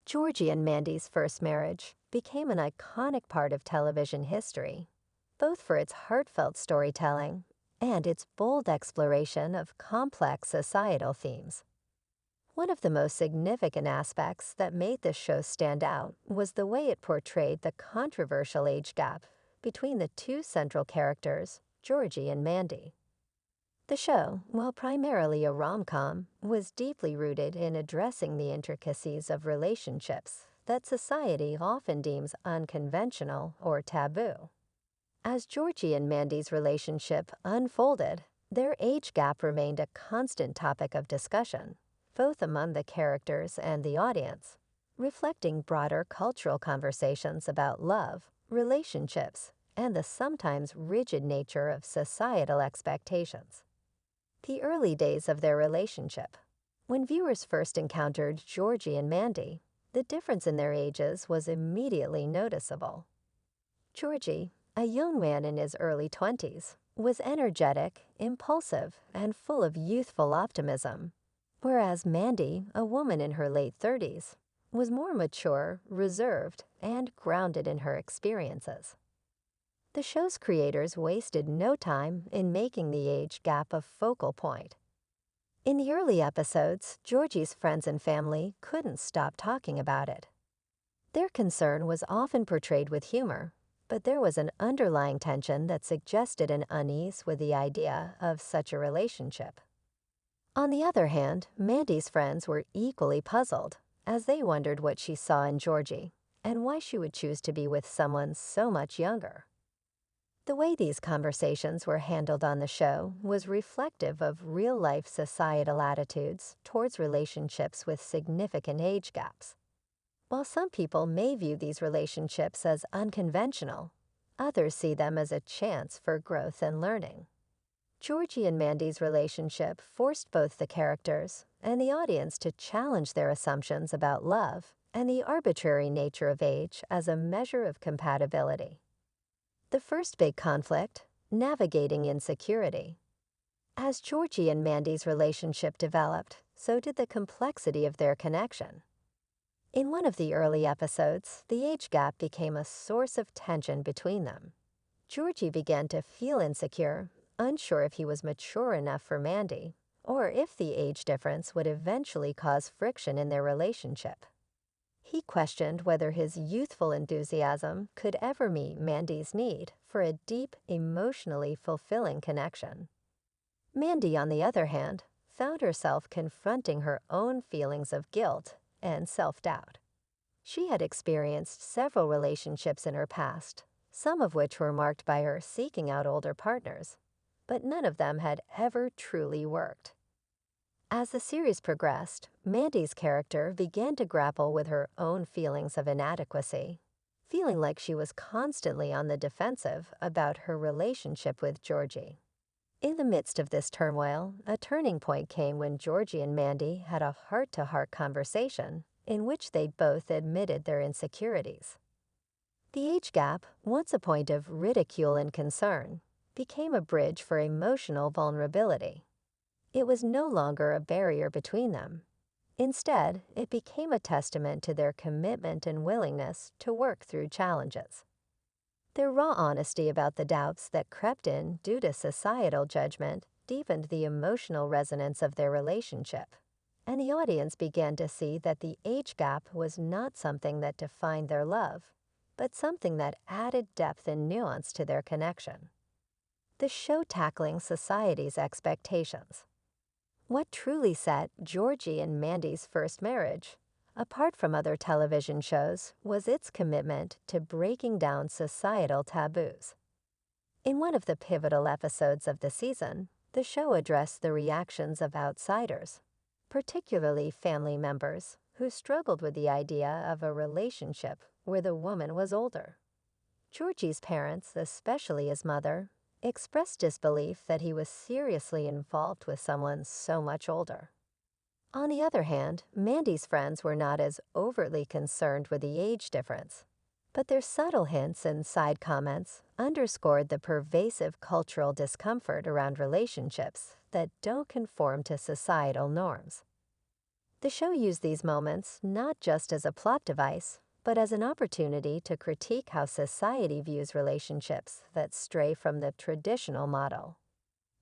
Georgie and Mandy's first marriage became an iconic part of television history, both for its heartfelt storytelling and its bold exploration of complex societal themes. One of the most significant aspects that made this show stand out was the way it portrayed the controversial age gap between the two central characters, Georgie and Mandy. The show, while primarily a rom-com, was deeply rooted in addressing the intricacies of relationships that society often deems unconventional or taboo. As Georgie and Mandy's relationship unfolded, their age gap remained a constant topic of discussion, both among the characters and the audience, reflecting broader cultural conversations about love, relationships, and the sometimes rigid nature of societal expectations. The early days of their relationship. When viewers first encountered Georgie and Mandy, the difference in their ages was immediately noticeable. Georgie, a young man in his early 20s, was energetic, impulsive, and full of youthful optimism, whereas Mandy, a woman in her late 30s, was more mature, reserved, and grounded in her experiences. The show's creators wasted no time in making the age gap a focal point. In the early episodes, Georgie's friends and family couldn't stop talking about it. Their concern was often portrayed with humor, but there was an underlying tension that suggested an unease with the idea of such a relationship. On the other hand, Mandy's friends were equally puzzled, as they wondered what she saw in Georgie and why she would choose to be with someone so much younger. The way these conversations were handled on the show was reflective of real-life societal attitudes towards relationships with significant age gaps. While some people may view these relationships as unconventional, others see them as a chance for growth and learning. Georgie and Mandy's relationship forced both the characters and the audience to challenge their assumptions about love and the arbitrary nature of age as a measure of compatibility. The first big conflict, navigating insecurity. As Georgie and Mandy's relationship developed, so did the complexity of their connection. In one of the early episodes, the age gap became a source of tension between them. Georgie began to feel insecure, unsure if he was mature enough for Mandy, or if the age difference would eventually cause friction in their relationship. He questioned whether his youthful enthusiasm could ever meet Mandy's need for a deep, emotionally fulfilling connection. Mandy, on the other hand, found herself confronting her own feelings of guilt and self-doubt. She had experienced several relationships in her past, some of which were marked by her seeking out older partners, but none of them had ever truly worked. As the series progressed, Mandy's character began to grapple with her own feelings of inadequacy, feeling like she was constantly on the defensive about her relationship with Georgie. In the midst of this turmoil, a turning point came when Georgie and Mandy had a heart-to-heart conversation in which they both admitted their insecurities. The age gap, once a point of ridicule and concern, became a bridge for emotional vulnerability. It was no longer a barrier between them. Instead, it became a testament to their commitment and willingness to work through challenges. Their raw honesty about the doubts that crept in due to societal judgment deepened the emotional resonance of their relationship, and the audience began to see that the age gap was not something that defined their love, but something that added depth and nuance to their connection. The show tackling society's expectations. What truly set Georgie and Mandy's first marriage apart from other television shows was its commitment to breaking down societal taboos. In one of the pivotal episodes of the season, the show addressed the reactions of outsiders, particularly family members who struggled with the idea of a relationship where the woman was older. Georgie's parents, especially his mother, expressed disbelief that he was seriously involved with someone so much older. On the other hand, Mandy's friends were not as overtly concerned with the age difference, but their subtle hints and side comments underscored the pervasive cultural discomfort around relationships that don't conform to societal norms. The show used these moments not just as a plot device, but as an opportunity to critique how society views relationships that stray from the traditional model.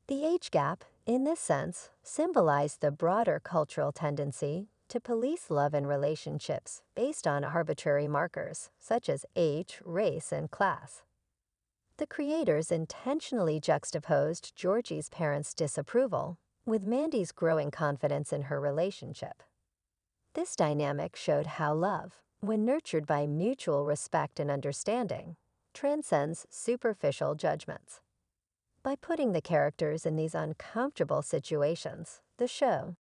The age gap, in this sense, symbolized the broader cultural tendency to police love and relationships based on arbitrary markers, such as age, race, and class. The creators intentionally juxtaposed Georgie's parents' disapproval with Mandy's growing confidence in her relationship. This dynamic showed how love, when nurtured by mutual respect and understanding, transcends superficial judgments. By putting the characters in these uncomfortable situations, the show